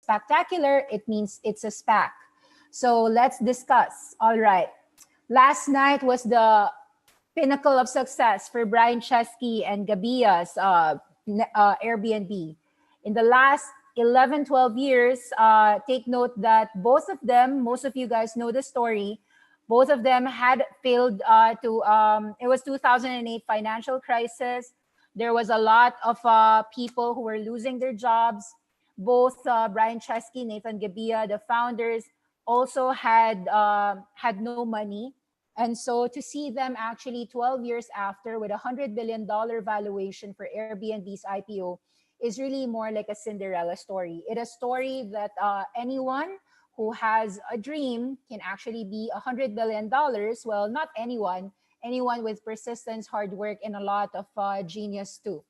spectacular, it means it's a SPAC. So let's discuss. All right. Last night was the pinnacle of success for Brian Chesky and Gabia's Airbnb. In the last 11, 12 years, take note that both of them, most of you guys know the story, both of them had failed it was 2008 financial crisis. There was a lot of people who were losing their jobs. Both Brian Chesky, Nathan Gabia, the founders, also had no money. And so to see them actually 12 years after with $100 billion valuation for Airbnb's IPO is really more like a Cinderella story. It's a story that anyone who has a dream can actually be $100 billion. Well, not anyone with persistence, hard work, and a lot of genius too.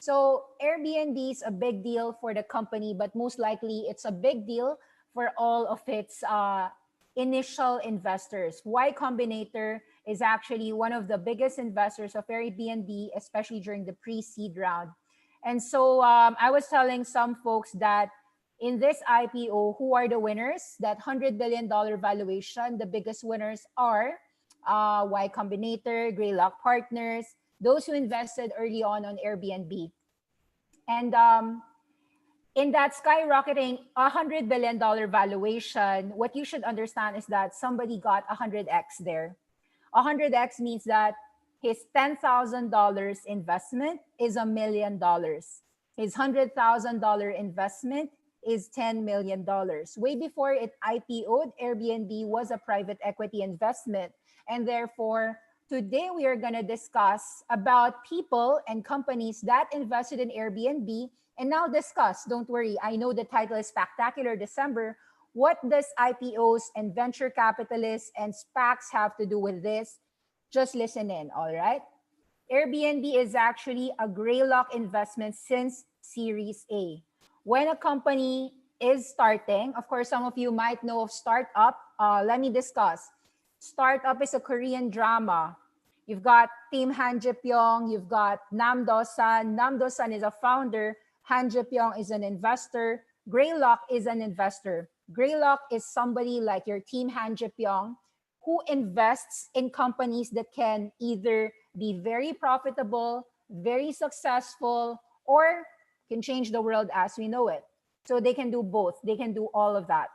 So Airbnb is a big deal for the company, but most likely it's a big deal for all of its initial investors. Y Combinator is actually one of the biggest investors of Airbnb, especially during the pre-seed round. And so I was telling some folks that in this IPO, who are the winners? That $100 billion valuation, the biggest winners are Y Combinator, Greylock Partners, those who invested early on Airbnb. And in that skyrocketing $100 billion valuation, what you should understand is that somebody got 100x there. 100x means that his $10,000 investment is $1 million. His $100,000 investment is $10 million. Way before it IPO'd, Airbnb was a private equity investment. And therefore, today we are going to discuss about people and companies that invested in Airbnb. And now discuss, don't worry, I know the title is Spectacular December. What does IPOs and venture capitalists and SPACs have to do with this? Just listen in, all right? Airbnb is actually a Greylock investment since Series A. When a company is starting, of course, some of you might know of Startup. Let me discuss. Startup is a Korean drama. You've got Team Han Ji-pyong, you've got Nam Do-san. Nam Do-san is a founder. Han Ji-pyong is an investor. Greylock is an investor. Greylock is somebody like your Team Han Ji-pyong who invests in companies that can either be very profitable, very successful, or can change the world as we know it. So they can do both. They can do all of that.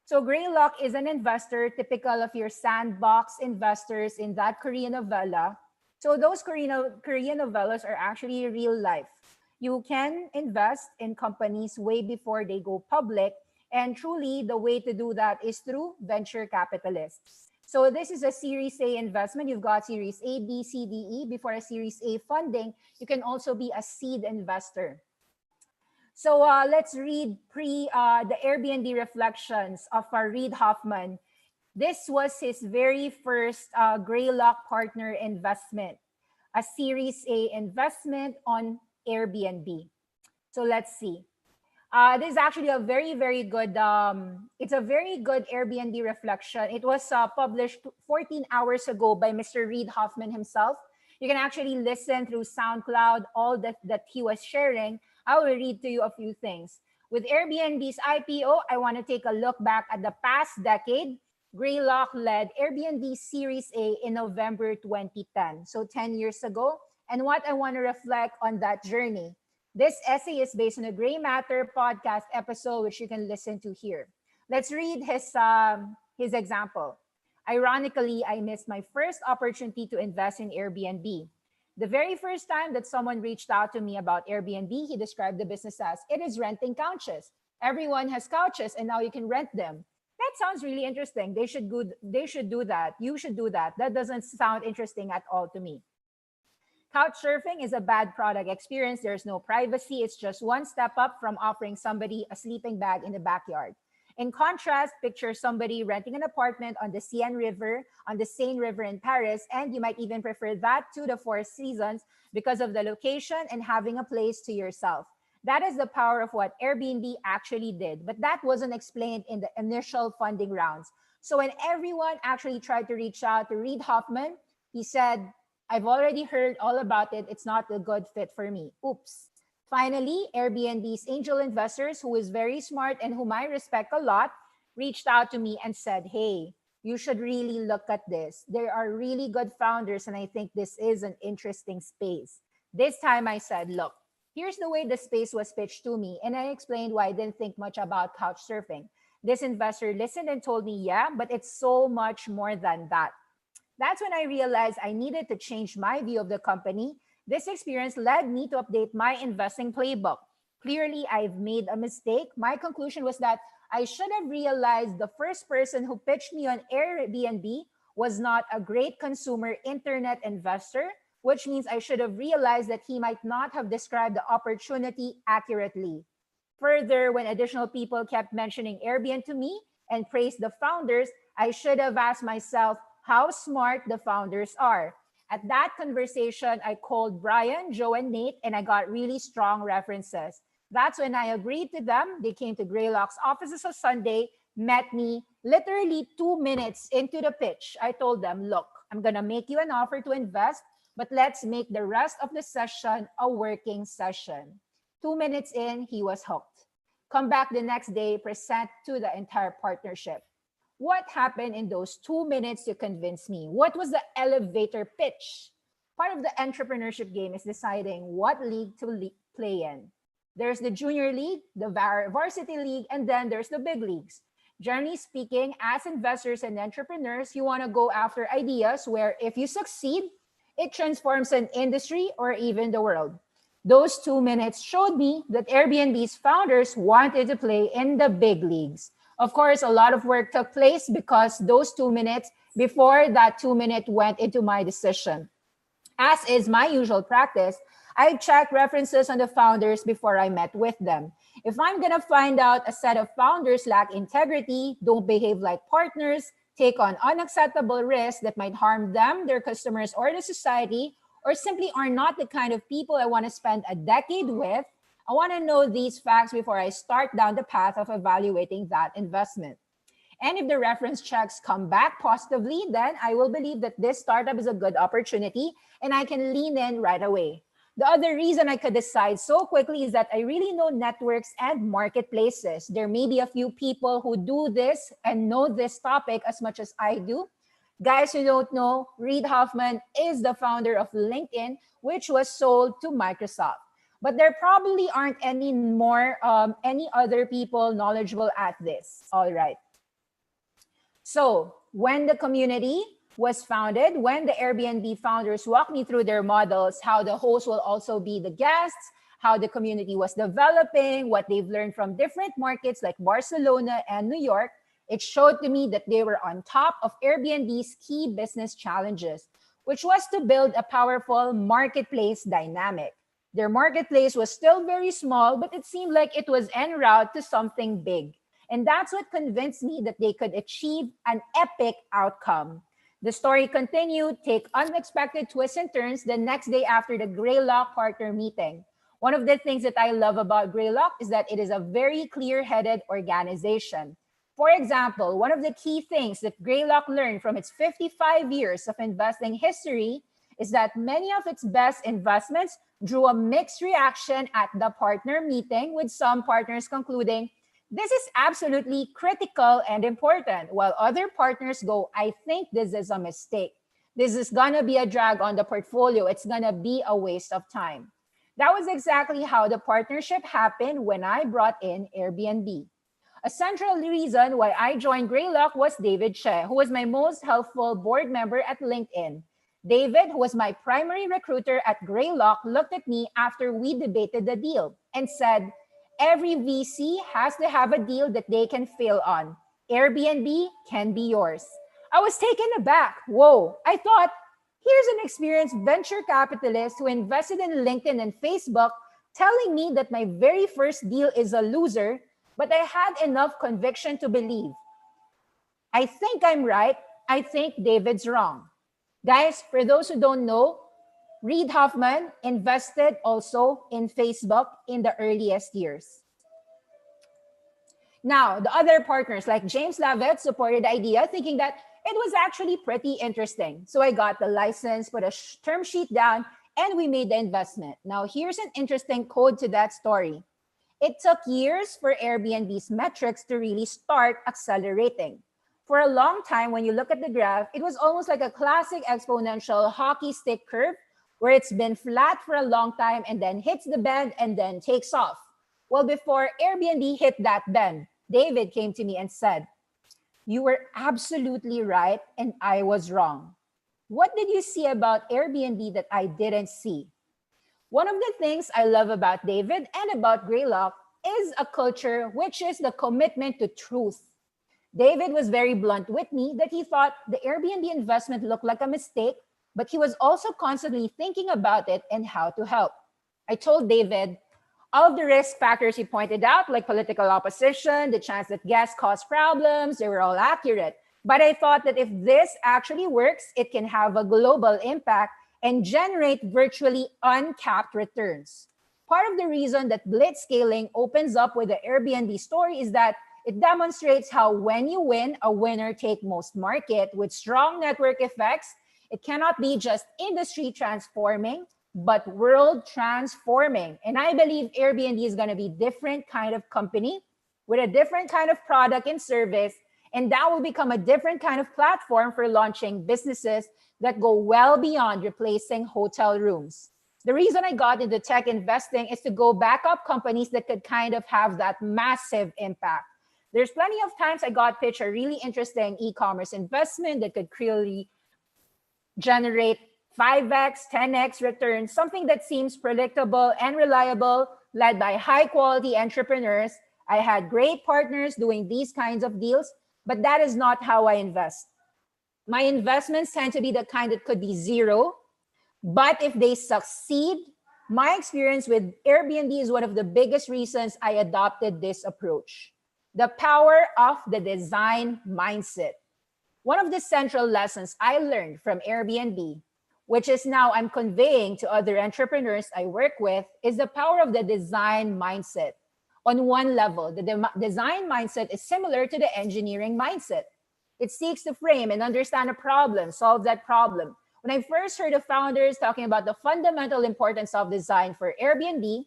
So Greylock is an investor, typical of your sandbox investors in that Korean novella. So those Korean novellas are actually real life. You can invest in companies way before they go public. And truly, the way to do that is through venture capitalists. So this is a Series A investment. You've got Series A, B, C, D, E. Before a Series A funding, you can also be a seed investor. So let's read the Airbnb Reflections of Reed Hoffman. This was his very first Greylock partner investment, a Series A investment on Airbnb. So let's see. This is actually a very, very good, it's a very good Airbnb reflection. It was published 14 hours ago by Mr. Reed Hoffman himself. You can actually listen through SoundCloud, all that he was sharing. I will read to you a few things. With Airbnb's IPO, I want to take a look back at the past decade. Greylock led Airbnb Series A in November 2010, so 10 years ago, and what I want to reflect on that journey. This essay is based on a Gray Matter podcast episode, which you can listen to here. Let's read his example. Ironically, I missed my first opportunity to invest in Airbnb. The very first time that someone reached out to me about Airbnb, he described the business as, it is renting couches. Everyone has couches and now you can rent them. That sounds really interesting. They should do that. You should do that. That doesn't sound interesting at all to me. Couch surfing is a bad product experience. There's no privacy. It's just one step up from offering somebody a sleeping bag in the backyard. In contrast, picture somebody renting an apartment on the Seine River, on the Seine River in Paris, and you might even prefer that to the Four Seasons because of the location and having a place to yourself. That is the power of what Airbnb actually did, but that wasn't explained in the initial funding rounds. So when everyone actually tried to reach out to Reed Hoffman, he said, I've already heard all about it. It's not a good fit for me. Oops. Finally, Airbnb's angel investors, who is very smart and whom I respect a lot, reached out to me and said, hey, you should really look at this. There are really good founders, and I think this is an interesting space. This time I said, look, here's the way the space was pitched to me, and I explained why I didn't think much about couch surfing. This investor listened and told me, yeah, but it's so much more than that. That's when I realized I needed to change my view of the company. This experience led me to update my investing playbook. Clearly, I've made a mistake. My conclusion was that I should have realized the first person who pitched me on Airbnb was not a great consumer internet investor, which means I should have realized that he might not have described the opportunity accurately. Further, when additional people kept mentioning Airbnb to me and praised the founders, I should have asked myself how smart the founders are. At that conversation, I called Brian, Joe, and Nate, and I got really strong references. That's when I agreed to them. They came to Greylock's offices on Sunday, met me literally 2 minutes into the pitch. I told them, look, I'm going to make you an offer to invest, but let's make the rest of the session a working session. 2 minutes in, he was hooked. Come back the next day, present to the entire partnership. What happened in those 2 minutes to convince me? What was the elevator pitch? Part of the entrepreneurship game is deciding what league to play in. There's the junior league, the varsity league, and then there's the big leagues. Generally speaking, as investors and entrepreneurs, you want to go after ideas where if you succeed, it transforms an industry or even the world. Those 2 minutes showed me that Airbnb's founders wanted to play in the big leagues. Of course, a lot of work took place because those 2 minutes before that 2 minute went into my decision. As is my usual practice, I check references on the founders before I met with them. If I'm going to find out a set of founders lack integrity, don't behave like partners, take on unacceptable risks that might harm them, their customers, or the society, or simply are not the kind of people I want to spend a decade with, I want to know these facts before I start down the path of evaluating that investment. And if the reference checks come back positively, then I will believe that this startup is a good opportunity and I can lean in right away. The other reason I could decide so quickly is that I really know networks and marketplaces. There may be a few people who do this and know this topic as much as I do. Guys who don't know, Reed Hoffman is the founder of LinkedIn, which was sold to Microsoft. But there probably aren't any other people knowledgeable at this. All right. So when the community was founded, when the Airbnb founders walked me through their models, how the host will also be the guests, how the community was developing, what they've learned from different markets like Barcelona and New York, it showed to me that they were on top of Airbnb's key business challenges, which was to build a powerful marketplace dynamic. Their marketplace was still very small, but it seemed like it was en route to something big. And that's what convinced me that they could achieve an epic outcome. The story continued, take unexpected twists and turns the next day after the Greylock partner meeting. One of the things that I love about Greylock is that it is a very clear-headed organization. For example, one of the key things that Greylock learned from its 55 years of investing history is that many of its best investments drew a mixed reaction at the partner meeting, with some partners concluding, this is absolutely critical and important, while other partners go, I think this is a mistake. This is gonna be a drag on the portfolio. It's gonna be a waste of time. That was exactly how the partnership happened when I brought in Airbnb. A central reason why I joined Greylock was David Che, who was my most helpful board member at LinkedIn. David, who was my primary recruiter at Greylock, looked at me after we debated the deal and said, every VC has to have a deal that they can fail on. Airbnb can be yours. I was taken aback. Whoa, I thought, here's an experienced venture capitalist who invested in LinkedIn and Facebook telling me that my very first deal is a loser, but I had enough conviction to believe. I think I'm right. I think David's wrong. Guys, for those who don't know, Reed Hoffman invested also in Facebook in the earliest years. Now, the other partners like James Lavette supported the idea, thinking that it was actually pretty interesting. So I got the license, put a term sheet down, and we made the investment. Now, here's an interesting code to that story. It took years for Airbnb's metrics to really start accelerating. For a long time, when you look at the graph, it was almost like a classic exponential hockey stick curve where it's been flat for a long time and then hits the bend and then takes off. Well, before Airbnb hit that bend, David came to me and said, "You were absolutely right and I was wrong. What did you see about Airbnb that I didn't see?" One of the things I love about David and about Greylock is a culture which is the commitment to truth. David was very blunt with me that he thought the Airbnb investment looked like a mistake, but he was also constantly thinking about it and how to help. I told David, all of the risk factors he pointed out, like political opposition, the chance that gas caused problems, they were all accurate. But I thought that if this actually works, it can have a global impact and generate virtually uncapped returns. Part of the reason that blitz scaling opens up with the Airbnb story is that it demonstrates how when you win, a winner take most market with strong network effects. It cannot be just industry transforming, but world transforming. And I believe Airbnb is going to be different kind of company with a different kind of product and service. And that will become a different kind of platform for launching businesses that go well beyond replacing hotel rooms. The reason I got into tech investing is to go back up companies that could kind of have that massive impact. There's plenty of times I got pitched a really interesting e-commerce investment that could clearly generate 5x, 10x returns, something that seems predictable and reliable, led by high quality entrepreneurs. I had great partners doing these kinds of deals, but that is not how I invest. My investments tend to be the kind that could be zero, but if they succeed, my experience with Airbnb is one of the biggest reasons I adopted this approach. The power of the design mindset. One of the central lessons I learned from Airbnb, which is now I'm conveying to other entrepreneurs I work with, is the power of the design mindset. On one level, the design mindset is similar to the engineering mindset. It seeks to frame and understand a problem, solve that problem. When I first heard of founders talking about the fundamental importance of design for Airbnb,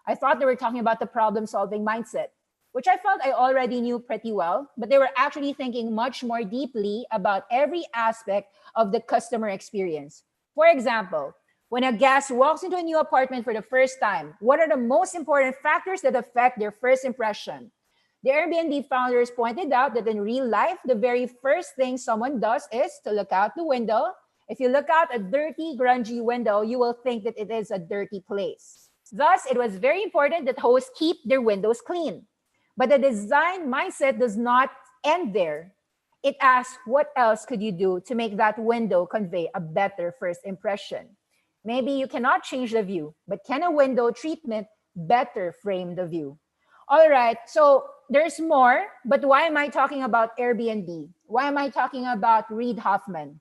I thought they were talking about the problem-solving mindset, which I felt I already knew pretty well, but they were actually thinking much more deeply about every aspect of the customer experience. For example, when a guest walks into a new apartment for the first time, what are the most important factors that affect their first impression? The Airbnb founders pointed out that in real life, the very first thing someone does is to look out the window. If you look out a dirty, grungy window, you will think that it is a dirty place. Thus, it was very important that hosts keep their windows clean. But the design mindset does not end there. It asks, what else could you do to make that window convey a better first impression? Maybe you cannot change the view, but can a window treatment better frame the view? All right, so there's more, but why am I talking about Airbnb? Why am I talking about Reed Hoffman?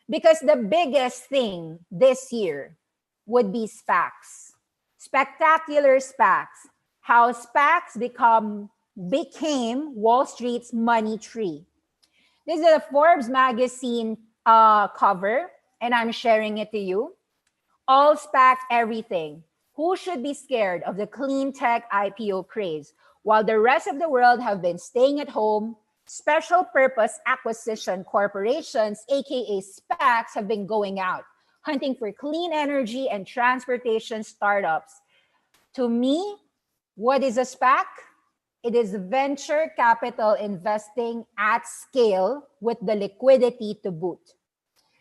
Because the biggest thing this year would be SPACs, spectacular SPACs, how SPACs became Wall Street's money tree. This is a Forbes magazine cover, and I'm sharing it to you. All SPAC everything. Who should be scared of the clean tech IPO craze? While the rest of the world have been staying at home, special purpose acquisition corporations, aka SPACs, have been going out, hunting for clean energy and transportation startups. To me, what is a SPAC? It is venture capital investing at scale with the liquidity to boot.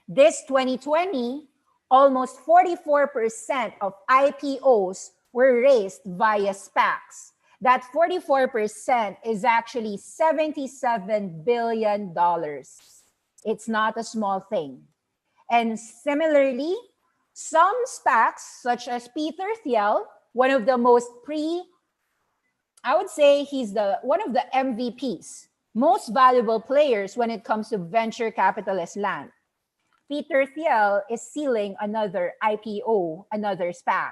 This 2020, almost 44% of IPOs were raised via SPACs. That 44% is actually $77 billion. It's not a small thing. And similarly, some SPACs, such as Peter Thiel, one of the most I would say he's one of the MVPs, most valuable players when it comes to venture capitalist land. Peter Thiel is sealing another IPO, another SPAC.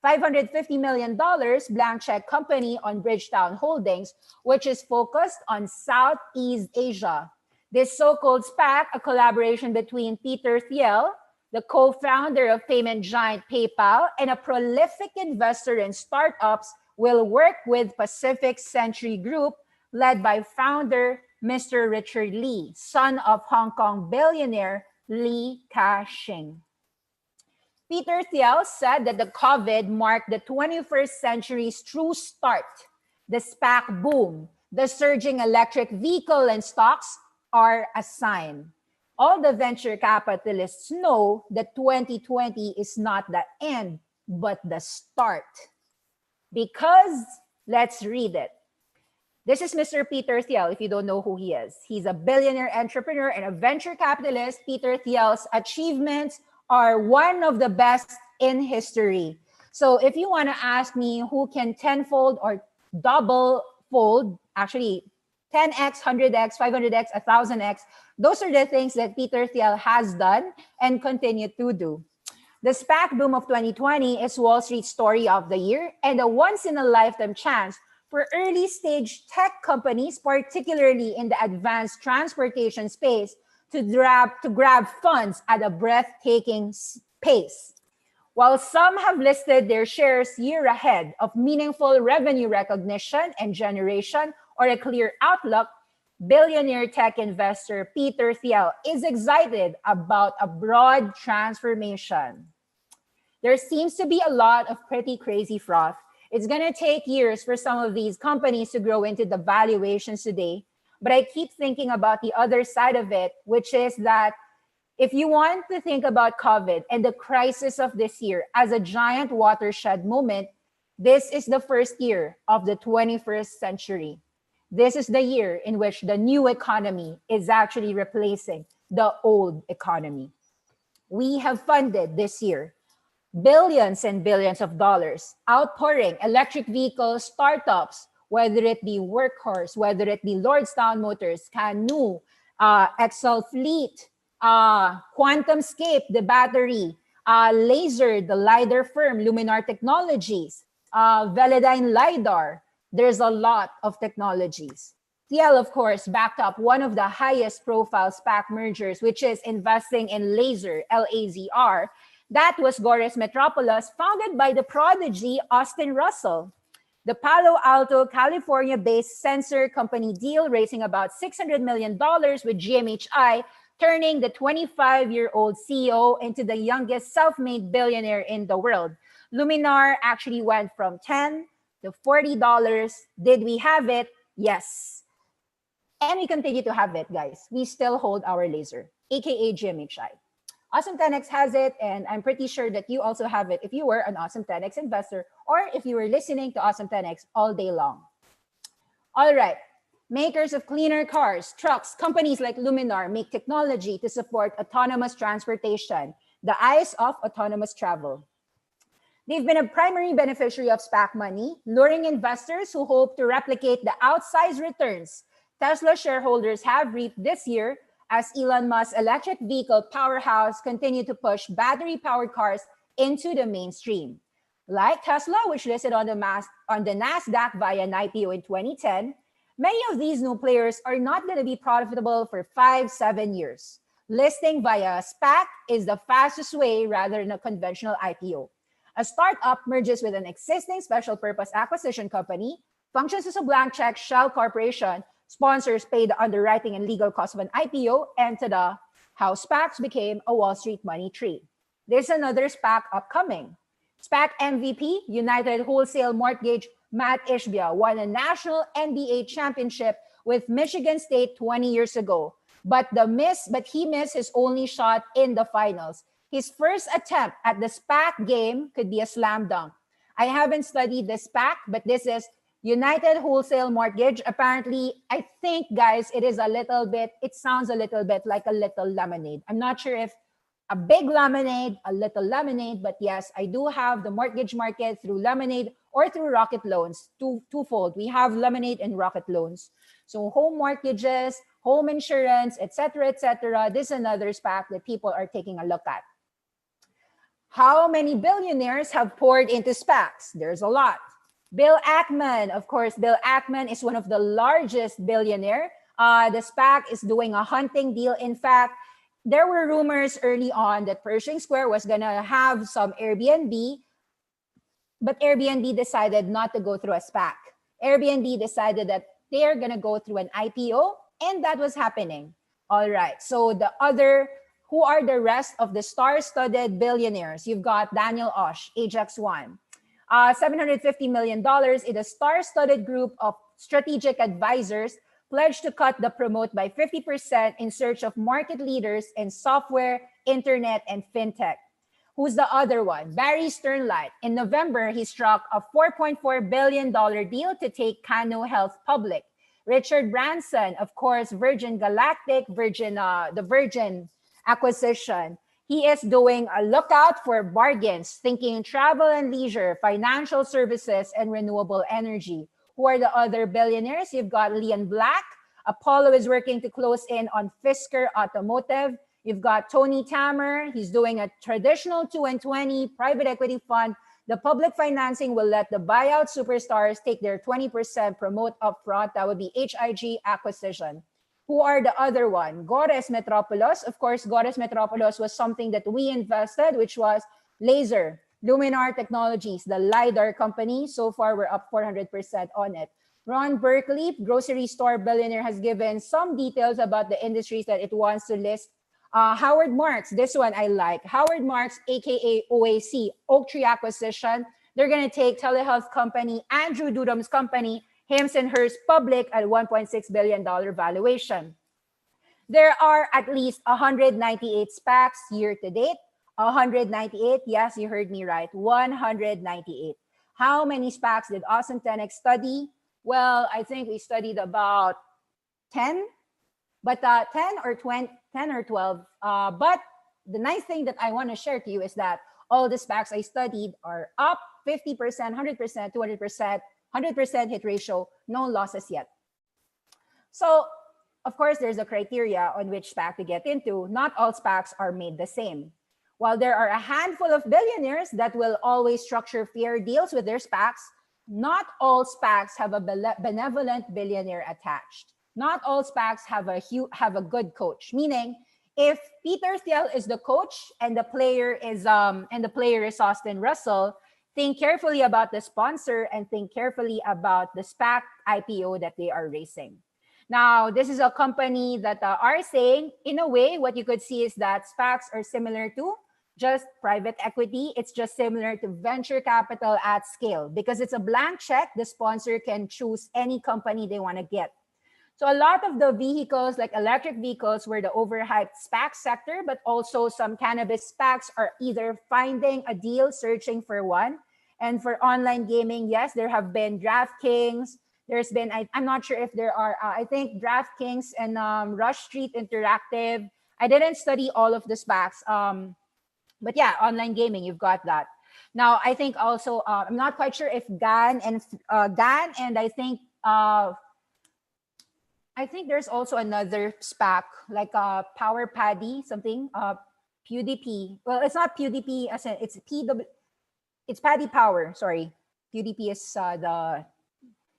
$550 million blank check company on Bridgetown Holdings, which is focused on Southeast Asia. This so-called SPAC, a collaboration between Peter Thiel, the co-founder of payment giant PayPal and a prolific investor in startups, will work with Pacific Century Group, led by founder Mr. Richard Lee, son of Hong Kong billionaire Lee Ka-shing. Peter Thiel said that the COVID marked the 21st century's true start. The SPAC boom, the surging electric vehicle and stocks are a sign. All the venture capitalists know that 2020 is not the end, but the start. Because, let's read it. This is Mr. Peter Thiel, if you don't know who he is. He's a billionaire entrepreneur and a venture capitalist. Peter Thiel's achievements are one of the best in history. So if you want to ask me who can tenfold or double fold, actually 10x, 100x, 500x, 1000x, those are the things that Peter Thiel has done and continue to do. The SPAC boom of 2020 is Wall Street's story of the year and a once-in-a-lifetime chance for early-stage tech companies, particularly in the advanced transportation space, to grab funds at a breathtaking pace. While some have listed their shares year ahead of meaningful revenue recognition and generation or a clear outlook, billionaire tech investor Peter Thiel is excited about a broad transformation. There seems to be a lot of pretty crazy froth. It's going to take years for some of these companies to grow into the valuations today. But I keep thinking about the other side of it, which is that if you want to think about COVID and the crisis of this year as a giant watershed moment, this is the first year of the 21st century. This is the year in which the new economy is actually replacing the old economy. We have funded this year billions and billions of dollars outpouring electric vehicle startups, whether it be Workhorse, whether it be Lordstown Motors, Canoo, Excel Fleet, QuantumScape, the battery, Laser, the LiDAR firm, Luminar Technologies, Velodyne LiDAR. There's a lot of technologies. Thiel, of course, backed up one of the highest profile SPAC mergers, which is investing in Laser, L-A-Z-R. That was Gores Metropolis, founded by the prodigy Austin Russell. The Palo Alto, California-based sensor company deal, raising about $600 million with GMHI, turning the 25-year-old CEO into the youngest self-made billionaire in the world. Luminar actually went from $10 to $40. Did we have it? Yes. And we continue to have it, guys. We still hold our laser, aka GMHI. Awesome 10X has it, and I'm pretty sure that you also have it if you were an Awesome 10X investor or if you were listening to Awesome 10X all day long. All right, makers of cleaner cars, trucks, companies like Luminar make technology to support autonomous transportation, the eyes of autonomous travel. They've been a primary beneficiary of SPAC money, luring investors who hope to replicate the outsized returns Tesla shareholders have reaped this year as Elon Musk's electric vehicle powerhouse continued to push battery-powered cars into the mainstream. Like Tesla, which listed on the NASDAQ via an IPO in 2010, many of these new players are not going to be profitable for 5-7 years. Listing via SPAC is the fastest way rather than a conventional IPO. A startup merges with an existing special purpose acquisition company, functions as a blank check shell corporation, sponsors pay the underwriting and legal costs of an IPO, and tada, how SPACs became a Wall Street money tree. There's another SPAC upcoming. SPAC MVP, United Wholesale Mortgage, Matt Ishbia won a national NBA championship with Michigan State 20 years ago. But he missed his only shot in the finals. His first attempt at the SPAC game could be a slam dunk. I haven't studied the SPAC, but this is United Wholesale Mortgage. Apparently, I think, guys, it sounds a little bit like a little lemonade. I'm not sure if a big lemonade, a little lemonade, but yes, I do have the mortgage market through Lemonade or through Rocket Loans, twofold. We have Lemonade and Rocket Loans. So home mortgages, home insurance, etc., etc. This is another SPAC that people are taking a look at. How many billionaires have poured into SPACs? There's a lot. Bill Ackman, of course, Bill Ackman is one of the largest billionaire. The SPAC is doing a hunting deal. In fact, there were rumors early on that Pershing Square was gonna have some Airbnb, but Airbnb decided not to go through a SPAC. Airbnb decided that they're gonna go through an IPO, and that was happening. All right, so who are the rest of the star-studded billionaires? You've got Daniel Osh, Ajax One. $750 million in a star-studded group of strategic advisors pledged to cut the promote by 50% in search of market leaders in software, internet, and fintech. Who's the other one? Barry Sternlight. In November, he struck a $4.4 billion deal to take Cano Health public. Richard Branson, of course, Virgin Galactic, the Virgin acquisition. He is doing a lookout for bargains, thinking travel and leisure, financial services, and renewable energy. Who are the other billionaires? You've got Leon Black. Apollo is working to close in on Fisker Automotive. You've got Tony Tamer. He's doing a traditional 2 and 20 private equity fund. The public financing will let the buyout superstars take their 20% promote upfront. That would be HIG acquisition. Who are the other one? Gores Metropolis. Of course, Gores Metropolis was something that we invested, which was Laser, Luminar Technologies, the LiDAR company. So far, we're up 400% on it. Ron Berkeley, grocery store billionaire, has given some details about the industries that it wants to list. Howard Marks, this one I like. Howard Marks, aka OAC, Oak Tree Acquisition. They're going to take telehealth company, Andrew Dudum's company, Hims and Hers public at $1.6 billion valuation. There are at least 198 SPACs year to date. 198, yes, you heard me right, 198. How many SPACs did Awesome 10X study? Well, I think we studied about 10, but 10 or 20, 10 or 12. But the nice thing that I want to share to you is that all the SPACs I studied are up 50%, 100%, 200%, 100% hit ratio, no losses yet. So, of course, there's a criteria on which SPAC to get into. Not all SPACs are made the same. While there are a handful of billionaires that will always structure fair deals with their SPACs, not all SPACs have a benevolent billionaire attached. Not all SPACs have a good coach. Meaning, if Peter Thiel is the coach and the player is Austin Russell, think carefully about the sponsor and think carefully about the SPAC IPO that they are raising. Now, this is a company that are saying, in a way, what you could see is that SPACs are similar to just private equity. It's just similar to venture capital at scale because it's a blank check. The sponsor can choose any company they want to get. So a lot of the vehicles, like electric vehicles, were the overhyped SPAC sector, but also some cannabis SPACs are either finding a deal, searching for one. And for online gaming, yes, there have been DraftKings. There's been, I'm not sure if there are, I think DraftKings and Rush Street Interactive. I didn't study all of the SPACs. But yeah, online gaming, you've got that. Now, I think also, I'm not quite sure if GAN and I think there's also another SPAC, like Power Paddy, something, PewDiePie. Well, it's not PewDiePie, as in, it's Paddy Power, sorry. PewDiePie is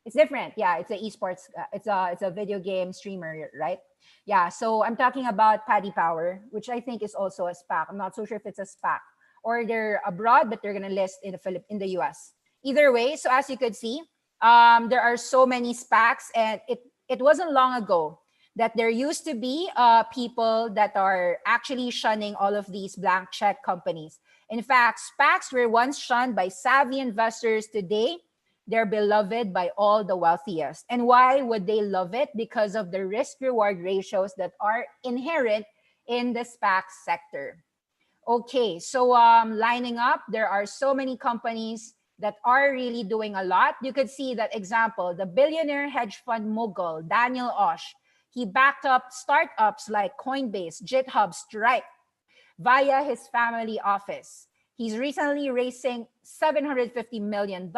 it's different. Yeah, it's an esports, it's a video game streamer, right? Yeah, so I'm talking about Paddy Power, which I think is also a SPAC. I'm not so sure if it's a SPAC or they're abroad, but they're gonna list in the US. Either way, so as you could see, there are so many SPACs, and it wasn't long ago that there used to be people that are actually shunning all of these blank check companies. In fact, SPACs were once shunned by savvy investors. Today, they're beloved by all the wealthiest. And why would they love it? Because of the risk-reward ratios that are inherent in the SPAC sector. Okay, so lining up, there are so many companies that are really doing a lot. You could see that example, the billionaire hedge fund mogul, Daniel Osh. He backed up startups like Coinbase, GitHub, Stripe via his family office. He's recently raising $750 million,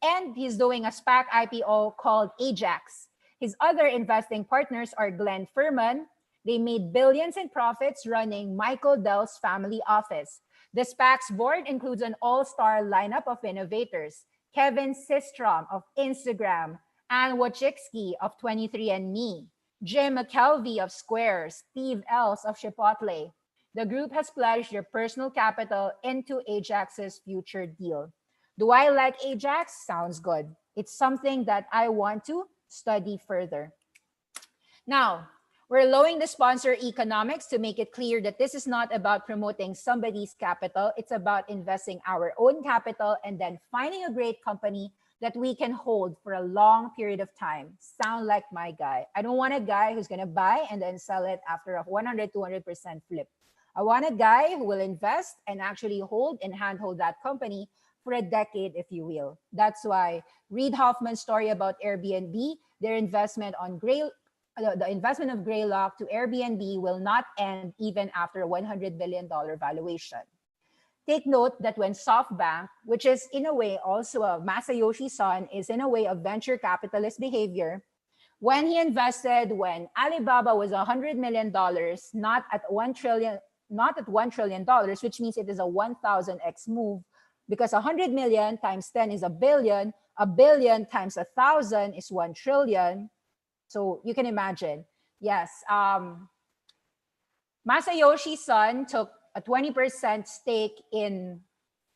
and he's doing a SPAC IPO called Ajax. His other investing partners are Glenn Furman. They made billions in profits running Michael Dell's family office. The SPAC's board includes an all-star lineup of innovators: Kevin Systrom of Instagram, Anne Wojcicki of 23andMe, Jim McKelvey of Square, Steve Els of Chipotle. The group has pledged their personal capital into Ajax's future deal. Do I like Ajax? Sounds good. It's something that I want to study further. Now, we're lowering the sponsor economics to make it clear that this is not about promoting somebody's capital. It's about investing our own capital and then finding a great company that we can hold for a long period of time. Sound like my guy. I don't want a guy who's going to buy and then sell it after a 100, 200% flip. I want a guy who will invest and actually hold and handhold that company for a decade, if you will. That's why Reed Hoffman's story about Airbnb, their investment on the investment of Greylock to Airbnb will not end even after a $100 billion valuation. Take note that when SoftBank, which is in a way also a Masayoshi Son, is in a way of venture capitalist behavior, when he invested, when Alibaba was $100 million, not at $1 trillion, which means it is a 1,000x move, because 100 million times 10 is a billion times 1,000 is 1 trillion. So you can imagine, yes, Masayoshi Son took a 20% stake in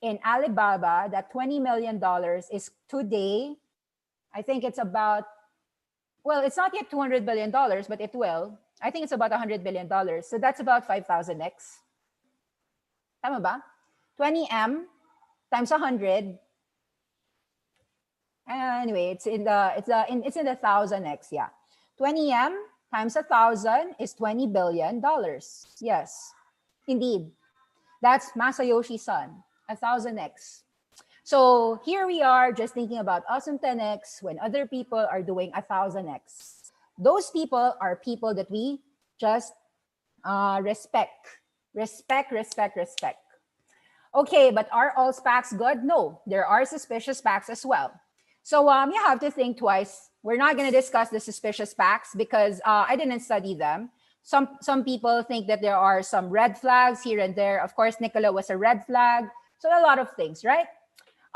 Alibaba. That $20 million is today, I think it's about, well, it's not yet $200 billion, but it will. I think it's about $100 billion. So that's about 5,000x. Tama ba? 20M times 100. Anyway, it's in the 1,000x, yeah. 20M times 1,000 is $20 billion. Yes, indeed. That's Masayoshi Son, 1,000x. So here we are just thinking about awesome 10x when other people are doing 1,000x. Those people are people that we just respect. Okay, but are all SPACs good? No, there are suspicious SPACs as well. So you have to think twice. We're not going to discuss the suspicious SPACs because I didn't study them. Some people think that there are some red flags here and there. Of course, Nicola was a red flag. So a lot of things, right?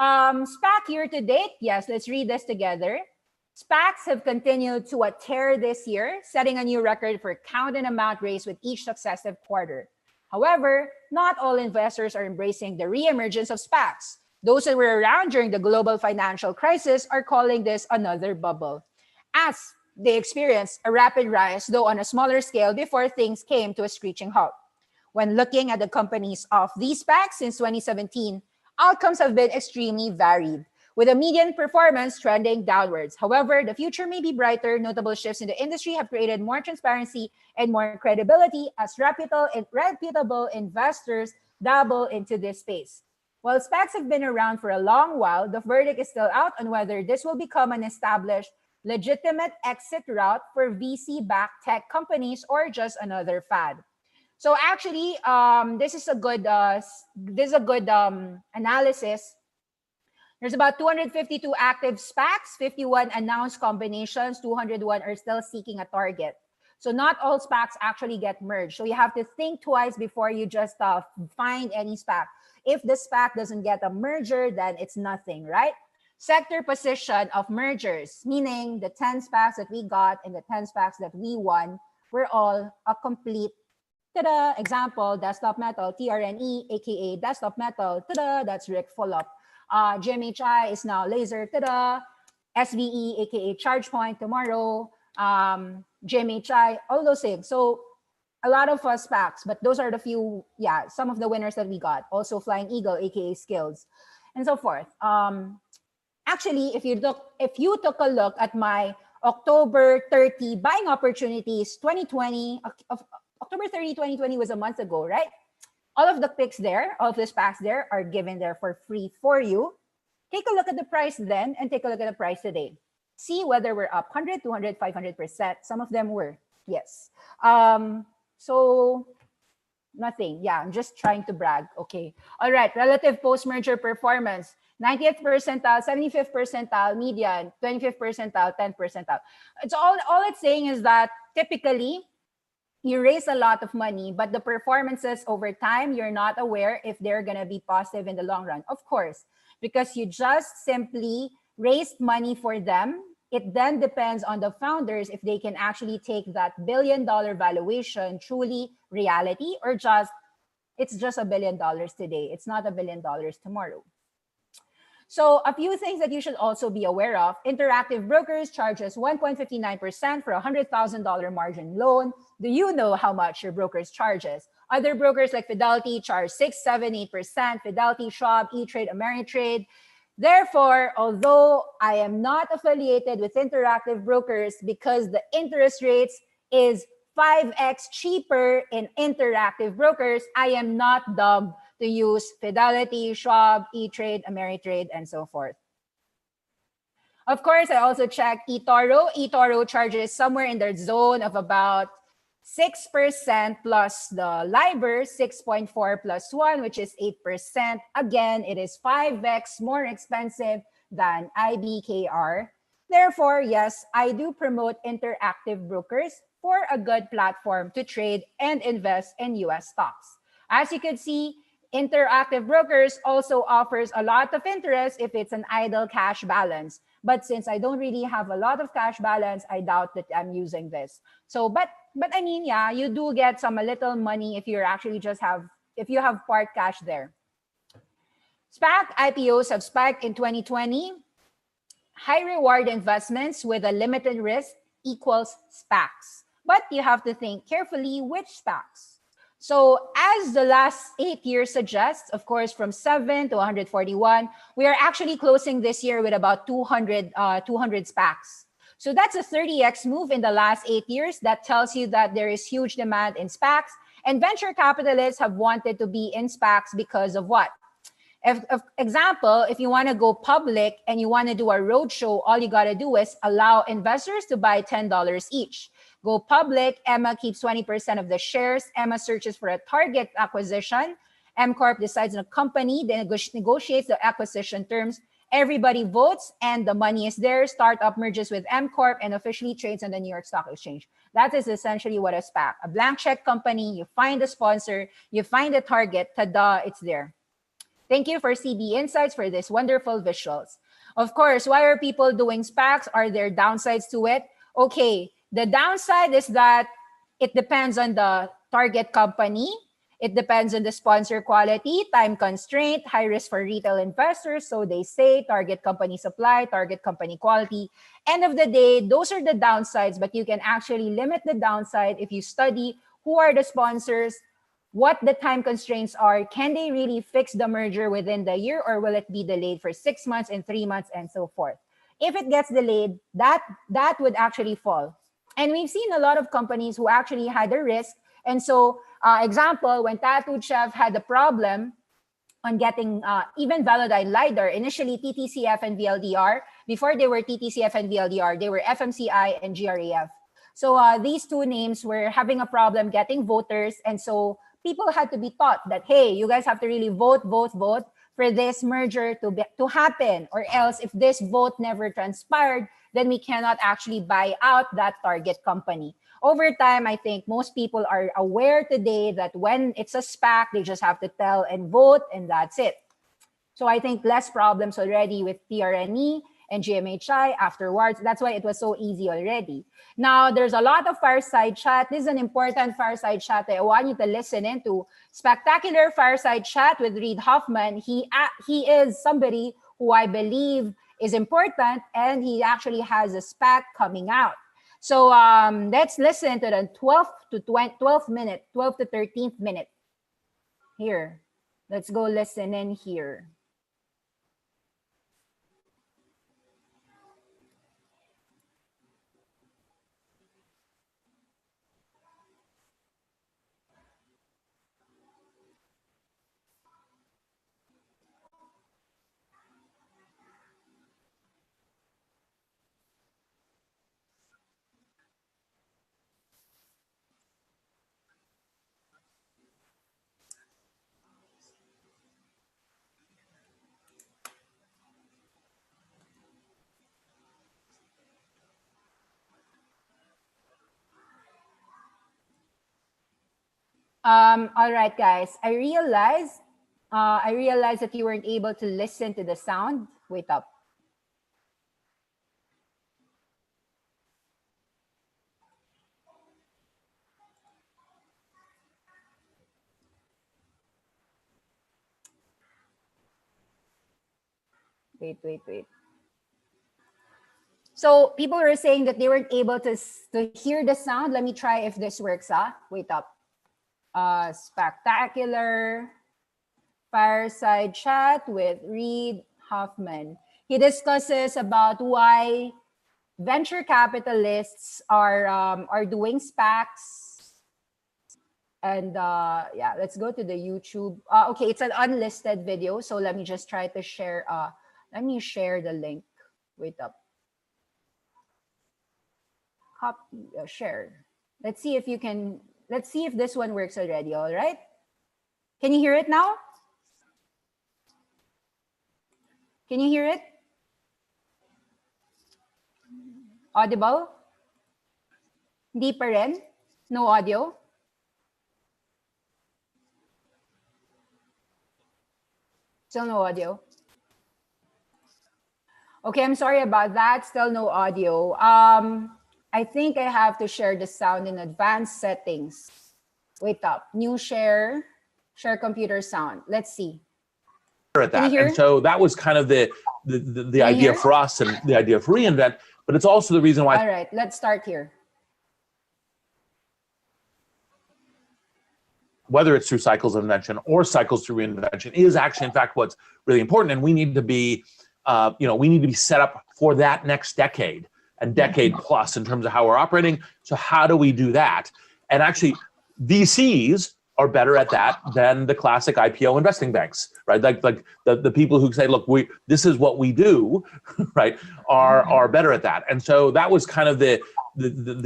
SPAC year to date. Yes, let's read this together. SPACs have continued to tear this year, setting a new record for count and amount raised with each successive quarter. However, not all investors are embracing the reemergence of SPACs. Those that were around during the global financial crisis are calling this another bubble, as they experienced a rapid rise, though on a smaller scale, before things came to a screeching halt. When looking at the companies of these SPACs since 2017, outcomes have been extremely varied, with a median performance trending downwards. However, the future may be brighter. Notable shifts in the industry have created more transparency and more credibility as reputable investors dabble into this space. While SPACs have been around for a long while, the verdict is still out on whether this will become an established, legitimate exit route for VC-backed tech companies or just another fad. So actually, this is a good analysis. There's about 252 active SPACs, 51 announced combinations, 201 are still seeking a target. So not all SPACs actually get merged. So you have to think twice before you just find any SPAC. If the SPAC doesn't get a merger, then it's nothing, right? Sector position of mergers, meaning the 10 SPACs that we got and the 10 SPACs that we won were all a complete, tada, example, Desktop Metal, TRNE, aka Desktop Metal, tada, that's Rick Fulop. GMHI is now Laser, tada, SVE, aka ChargePoint tomorrow, GMHI, all those things. So a lot of SPACs, but those are the few, yeah, some of the winners that we got. Also Flying Eagle, aka Skills, and so forth. Actually, if you took a look at my October 30 buying opportunities 2020, October 30, 2020 was a month ago, right? All of the picks there, all of the SPACs there are given there for free for you. Take a look at the price then and take a look at the price today. See whether we're up 100, 200, 500%. Some of them were, yes. So nothing. Yeah, I'm just trying to brag. Okay. All right. Relative post-merger performance. 90th percentile, 75th percentile, median, 25th percentile, 10th percentile. It's all it's saying is that typically you raise a lot of money, but the performances over time, you're not aware if they're going to be positive in the long run. Of course, because you just simply raised money for them it then depends on the founders if they can actually take that $1 billion valuation truly reality, or just it's just $1 billion today. It's not $1 billion tomorrow. So a few things that you should also be aware of. Interactive Brokers charges 1.59% for a $100,000 margin loan. Do you know how much your brokers charges? Other brokers like Fidelity charge 6, 7, 8%. Fidelity, Schwab, E-Trade, Ameritrade. Therefore, although I am not affiliated with Interactive Brokers because the interest rates is 5x cheaper in Interactive Brokers, I am not dubbed to use Fidelity, Schwab, E-Trade, Ameritrade, and so forth. Of course, I also checked Etoro. Etoro charges somewhere in the zone of about 6% plus the LIBOR, 6.4 plus 1, which is 8%. Again, it is 5x more expensive than IBKR. Therefore, yes, I do promote Interactive Brokers for a good platform to trade and invest in US stocks. As you can see, Interactive Brokers also offers a lot of interest if it's an idle cash balance. But since I don't really have a lot of cash balance, I doubt that I'm using this. So, but I mean, yeah, you do get a little money if you're actually if you have part cash there. SPAC IPOs have spiked in 2020. High reward investments with a limited risk equals SPACs. But you have to think carefully which SPACs. So as the last 8 years suggests, of course, from 7 to 141, we are actually closing this year with about 200 SPACs. So that's a 30x move in the last 8 years. That tells you that there is huge demand in SPACs. And venture capitalists have wanted to be in SPACs because of what? Example, if you want to go public and you want to do a roadshow, all you got to do is allow investors to buy $10 each. Go public, Emma keeps 20% of the shares. Emma searches for a target acquisition. M Corp decides on a company, then negotiates the acquisition terms. Everybody votes and the money is there. Startup merges with M Corp and officially trades on the New York Stock Exchange. That is essentially what a SPAC. A blank check company, you find the sponsor, you find the target, tada, it's there. Thank you for CB Insights for this wonderful visuals. Of course, why are people doing SPACs? Are there downsides to it? Okay, the downside is that it depends on the target company. It depends on the sponsor quality, time constraint, high risk for retail investors. So they say target company supply, target company quality. End of the day, those are the downsides, but you can actually limit the downside if you study who are the sponsors, what the time constraints are. Can they really fix the merger within the year, or will it be delayed for 6 months and 3 months and so forth? If it gets delayed, that would actually fall. And we've seen a lot of companies who actually had a risk. And so, example, when Tattooed Chef had a problem on getting even Velodyne LiDAR, initially TTCF and VLDR, before they were TTCF and VLDR, they were FMCI and GRAF. So these two names were having a problem getting voters. And so people had to be taught that, hey, you guys have to really vote for this merger to happen. Or else if this vote never transpired, then we cannot actually buy out that target company. Over time, I think most people are aware today that when it's a SPAC, they just have to tell and vote, and that's it. So I think less problems already with TRNE and GMHI afterwards. That's why it was so easy already. Now, there's a lot of fireside chat. This is an important fireside chat that I want you to listen into. Spectacular fireside chat with Reed Hoffman. He is somebody who I believe is important, and he actually has a SPAC coming out. So let's listen to the 12th to 13th minute. Here, let's go listen in here. All right, guys. I realized that you weren't able to listen to the sound. Wait up. Wait. So people were saying that they weren't able to hear the sound. Let me try if this works. Wait up. Spectacular fireside chat with Reed Hoffman. He discusses about why venture capitalists are doing SPACs. And yeah, let's go to the YouTube. Okay, it's an unlisted video. So let me just try to share. Let me share the link. Wait up. Copy, share. Let's see if you can, let's see if this one works already, all right? Can you hear it now? Can you hear it? Audible? Hindi pa rin? No audio? Still no audio? Okay, I'm sorry about that. Still no audio. I think I have to share the sound in advanced settings. Wait up. New share computer sound. Let's see. At that. And so that was kind of the idea for us and the idea for reInvent, but it's also the reason why. All right, let's start here. Whether it's through cycles of invention or cycles through reinvention is actually, in fact, what's really important. And we need to be, we need to be set up for that next decade and decade plus in terms of how we're operating. So how do we do that? And actually, VCs are better at that than the classic IPO investing banks, right? Like the people who say, look, this is what we do, right? Are better at that. And so that was kind of the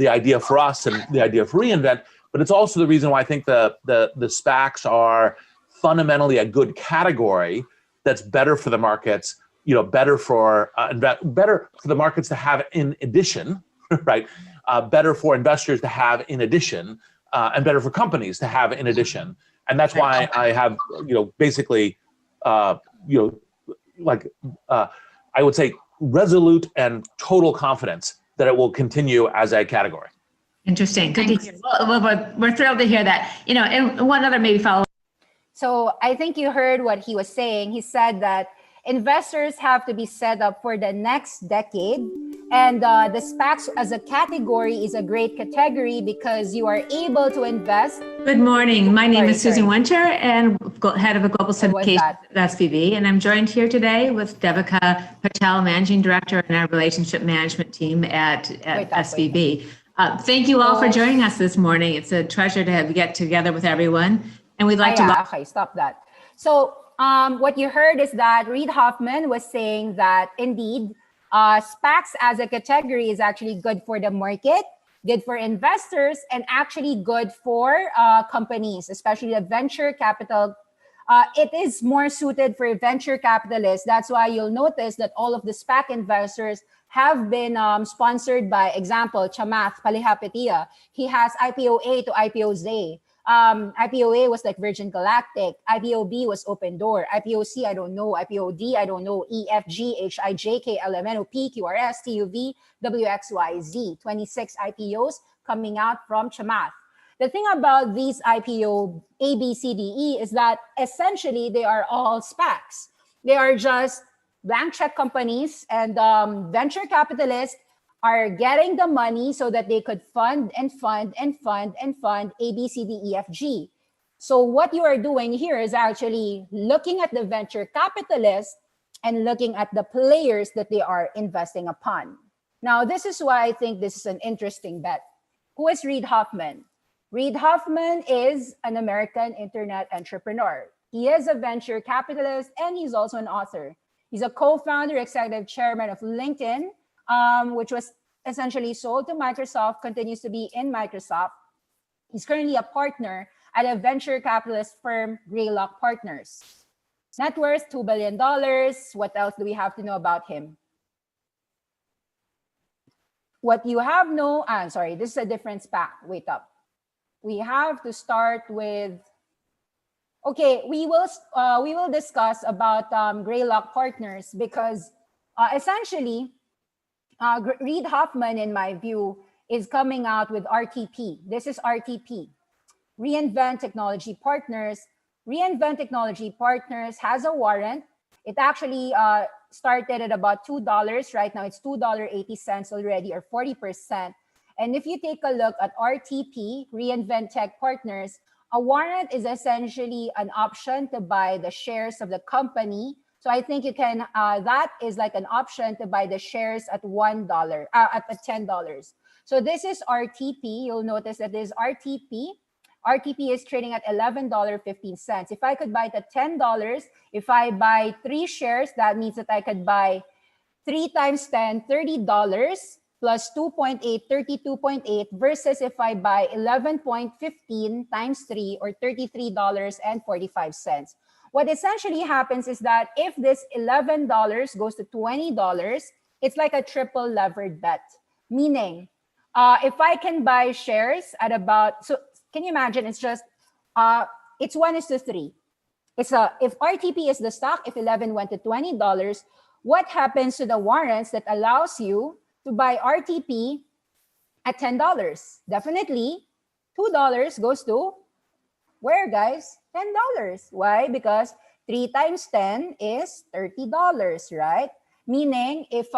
idea for us and the idea for reInvent. But it's also the reason why I think the SPACs are fundamentally a good category that's better for the markets, better for the markets to have in addition, right? Better for investors to have in addition, and better for companies to have in addition. And that's why I have, basically, I would say resolute and total confidence that it will continue as a category. Interesting. Good to hear. Well, we're thrilled to hear that. And one other maybe follow. So I think you heard what he was saying. He said that investors have to be set up for the next decade. And the SPACs as a category is a great category because you are able to invest. Good morning. My name is Susan Winter and head of a global syndication at SPV. And I'm joined here today with Devika Patel, managing director in our relationship management team at SPV. Thank you all for joining us this morning. It's a treasure to get together with everyone. And we'd like to... Okay, stop that. So what you heard is that Reed Hoffman was saying that indeed, SPACs as a category is actually good for the market, good for investors, and actually good for companies, especially the venture capital. It is more suited for venture capitalists. That's why you'll notice that all of the SPAC investors have been sponsored by, example, Chamath Palihapitiya. He has IPO-A to IPO-Z. IPO-A was like Virgin Galactic. IPO-B was Open Door. IPO-C, I don't know. IPO-D, I don't know. EFG, HIJK, LMNOP, QRS, TUV, WXYZ. 26 IPOs coming out from Chamath. The thing about these IPO A, B, C, D, E is that essentially they are all SPACs. They are just blank check companies, and venture capitalists are getting the money so that they could fund A, B, C, D, E, F, G. So what you are doing here is actually looking at the venture capitalists and looking at the players that they are investing upon. Now, this is why I think this is an interesting bet. Who is Reed Hoffman? Reed Hoffman is an American internet entrepreneur. He is a venture capitalist and he's also an author. He's a co-founder, executive chairman of LinkedIn, which was essentially sold to Microsoft, continues to be in Microsoft. He's currently a partner at a venture capitalist firm, Greylock Partners. Net worth, $2 billion. What else do we have to know about him? What you have this is a different SPAC. Wait up. We have to start with, okay, we will discuss about Greylock Partners because essentially, Reed Hoffman, in my view, is coming out with RTP. This is RTP, Reinvent Technology Partners. Reinvent Technology Partners has a warrant. It actually started at about $2. Right now, it's $2.80 already, or 40%. And if you take a look at RTP, Reinvent Tech Partners, a warrant is essentially an option to buy the shares of the company. So I think you can, that is like an option to buy the shares at $1, at $10. So this is RTP. You'll notice that this is RTP. RTP is trading at $11.15. If I could buy it at $10, if I buy 3 shares, that means that I could buy 3 times 10, $30 plus 2.8, 32.8, versus if I buy 11.15 times 3, or $33.45. What essentially happens is that if this $11 goes to $20, it's like a triple levered bet. Meaning, if I can buy shares at about, so can you imagine, it's just, it's 1:3. It's if RTP is the stock, if 11 went to $20, what happens to the warrants that allows you to buy RTP at $10? Definitely, $2 goes to where, guys? $10. Why? Because 3 times 10 is $30, right? Meaning, if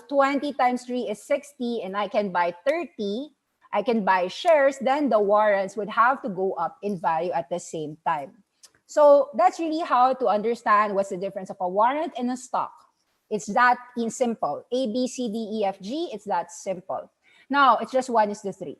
20 times 3 is 60 and I can buy 30, I can buy shares, then the warrants would have to go up in value at the same time. So that's really how to understand what's the difference of a warrant and a stock. It's that in simple. A, B, C, D, E, F, G. It's that simple. Now, it's just 1:3.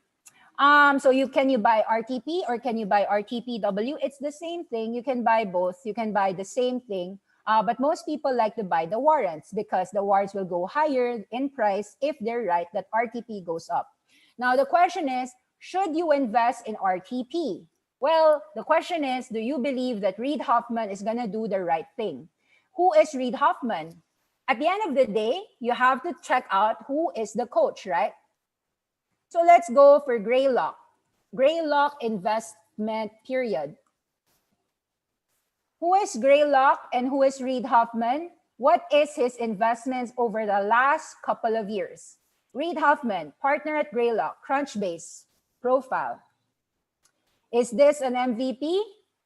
So can you buy RTP or can you buy RTPW? It's the same thing. You can buy both. You can buy the same thing. But most people like to buy the warrants because the warrants will go higher in price if they're right that RTP goes up. Now, the question is, should you invest in RTP? Well, the question is, do you believe that Reed Hoffman is going to do the right thing? Who is Reed Hoffman? At the end of the day, you have to check out who is the coach, right? So let's go for Greylock. Greylock investment period. Who is Greylock and who is Reed Hoffman? What is his investments over the last couple of years? Reed Hoffman, partner at Greylock, Crunchbase, profile. Is this an MVP?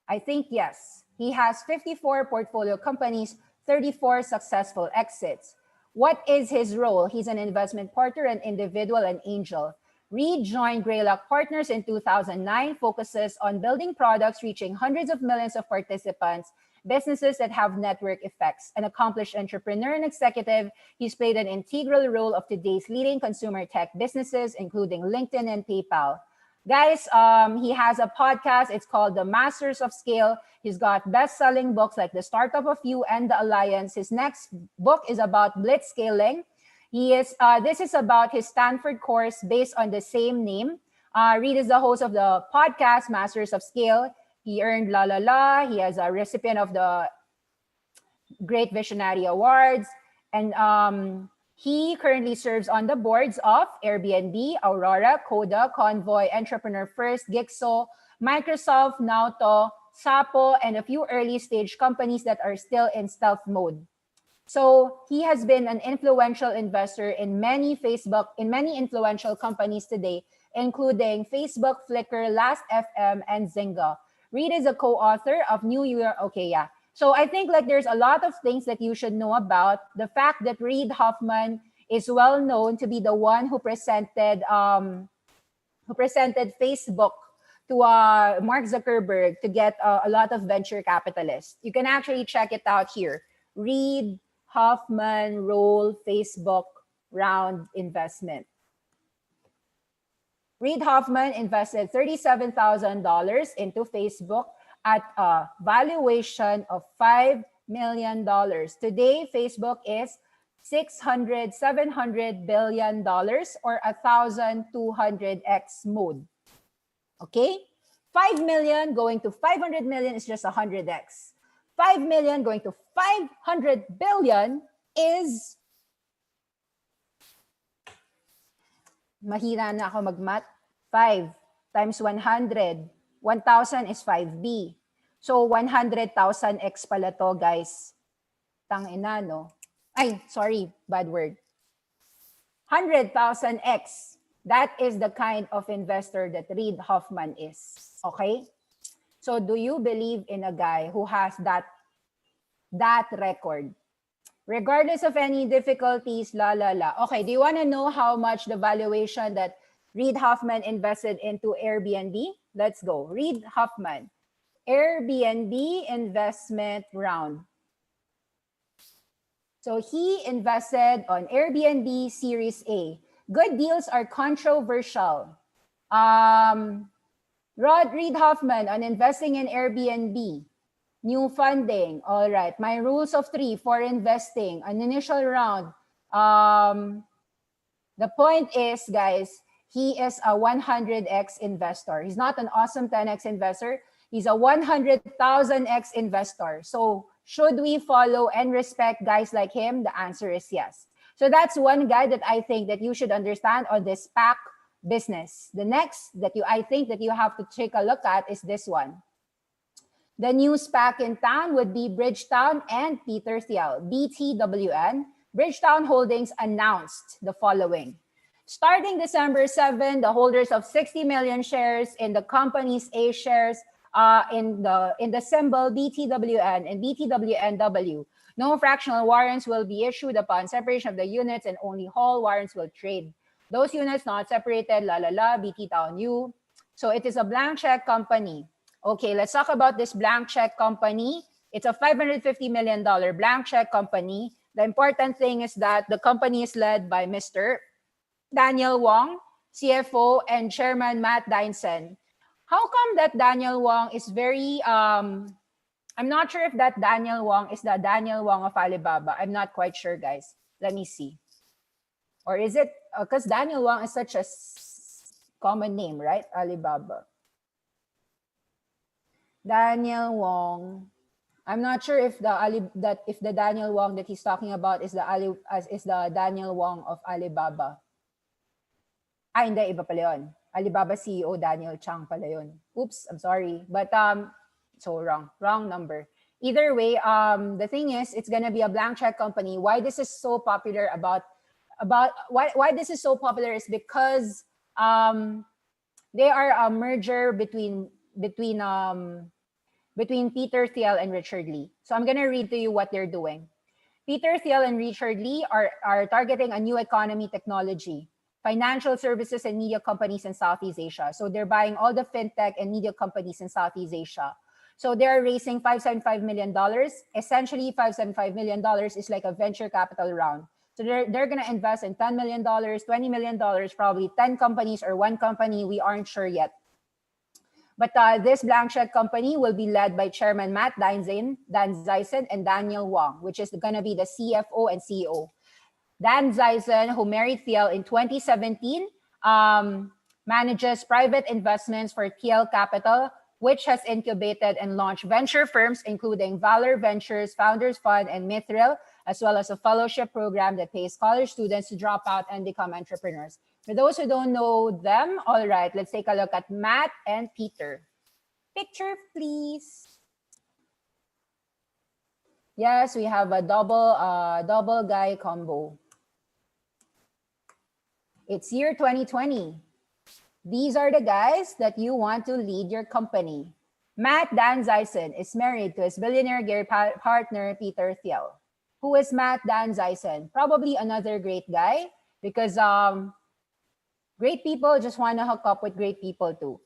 I think yes. He has 54 portfolio companies, 34 successful exits. What is his role? He's an investment partner, an individual, and angel. Reed joined Greylock Partners in 2009, focuses on building products reaching hundreds of millions of participants, businesses that have network effects. An accomplished entrepreneur and executive, he's played an integral role of today's leading consumer tech businesses, including LinkedIn and PayPal. Guys, he has a podcast. It's called The Masters of Scale. He's got best-selling books like The Startup of You and The Alliance. His next book is about blitzscaling. This is about his Stanford course based on the same name. Reed is the host of the podcast, Masters of Scale. He earned La La La. He is a recipient of the Great Visionary Awards. And he currently serves on the boards of Airbnb, Aurora, Coda, Convoy, Entrepreneur First, Gixo, Microsoft, Nauto, Sapo, and a few early stage companies that are still in stealth mode. So he has been an influential investor in many influential companies today, including Facebook, Flickr, Last.fm, and Zynga. Reed is a co-author of New York. Okay, yeah. So I think like there's a lot of things that you should know about. The fact that Reed Hoffman is well known to be the one who presented Facebook to Mark Zuckerberg to get a lot of venture capitalists. You can actually check it out here. Reed Hoffman role Facebook round investment. Reed Hoffman invested $37,000 into Facebook at a valuation of $5 million. Today, Facebook is $700 billion or 1,200x mode. Okay? 5 million going to 500 million is just 100x. 5 million going to 500 billion is, mahina na ako magmat, 5 times 100. 1,000 is 5B. So 100,000x pala to, guys. Tangina, no? Ay, sorry, bad word. 100,000x. That is the kind of investor that Reed Hoffman is. Okay? So do you believe in a guy who has that record? Regardless of any difficulties, la la la. Okay, do you want to know how much the valuation that Reed Hoffman invested into Airbnb? Let's go. Reed Hoffman, Airbnb investment round. So he invested on Airbnb Series A. Good deals are controversial. Reed Hoffman on investing in Airbnb. New funding. All right. My rules of 3 for investing. An initial round. The point is, guys, he is a 100x investor. He's not an awesome 10x investor. He's a 100,000x investor. So should we follow and respect guys like him? The answer is yes. So that's one guy that I think that you should understand on this SPAC business. The next that I think that you have to take a look at is this one. The new SPAC in town would be Bridgetown and Peter Thiel, BTWN. Bridgetown Holdings announced the following. Starting December 7, the holders of 60 million shares in the company's A shares in the symbol BTWN and BTWNW. No fractional warrants will be issued upon separation of the units, and only whole warrants will trade. Those units not separated, la la la, BT Town U. So it is a blank check company. Okay, let's talk about this blank check company. It's a $550 million blank check company. The important thing is that the company is led by Mr. Daniel Wong, CFO, and Chairman Matt Dyson. How come that Daniel Wong is very, I'm not sure if that Daniel Wong is the Daniel Wong of Alibaba. I'm not quite sure, guys. Let me see. Or is it, because Daniel Wong is such a common name, right? Alibaba. Daniel Wong. I'm not sure if the Daniel Wong that he's talking about is the Daniel Wong of Alibaba. Hindi, iba pala yun. Alibaba CEO Daniel Chang pala yun. Oops, I'm sorry. But so wrong number. Either way, the thing is, it's gonna be a blank check company. Why this is so popular why this is so popular is because they are a merger between Peter Thiel and Richard Lee. So I'm gonna read to you what they're doing. Peter Thiel and Richard Lee are targeting a new economy technology, financial services and media companies in Southeast Asia. So they're buying all the fintech and media companies in Southeast Asia. So they're raising $575 million. Essentially, $575 million is like a venture capital round. So they're going to invest in $10 million, $20 million, probably 10 companies or one company. We aren't sure yet. But this blank check company will be led by Chairman Matt Dyson and Daniel Wong, which is going to be the CFO and CEO. Dan Dyson, who married Thiel in 2017, manages private investments for Thiel Capital, which has incubated and launched venture firms, including Valor Ventures, Founders Fund, and Mithril, as well as a fellowship program that pays college students to drop out and become entrepreneurs. For those who don't know them, all right, let's take a look at Matt and Peter. Picture, please. Yes, we have a double guy combo. It's year 2020. These are the guys that you want to lead your company. Matt Dan Dyson is married to his billionaire gear partner, Peter Thiel. Who is Matt Dan Dyson? Probably another great guy because great people just want to hook up with great people too.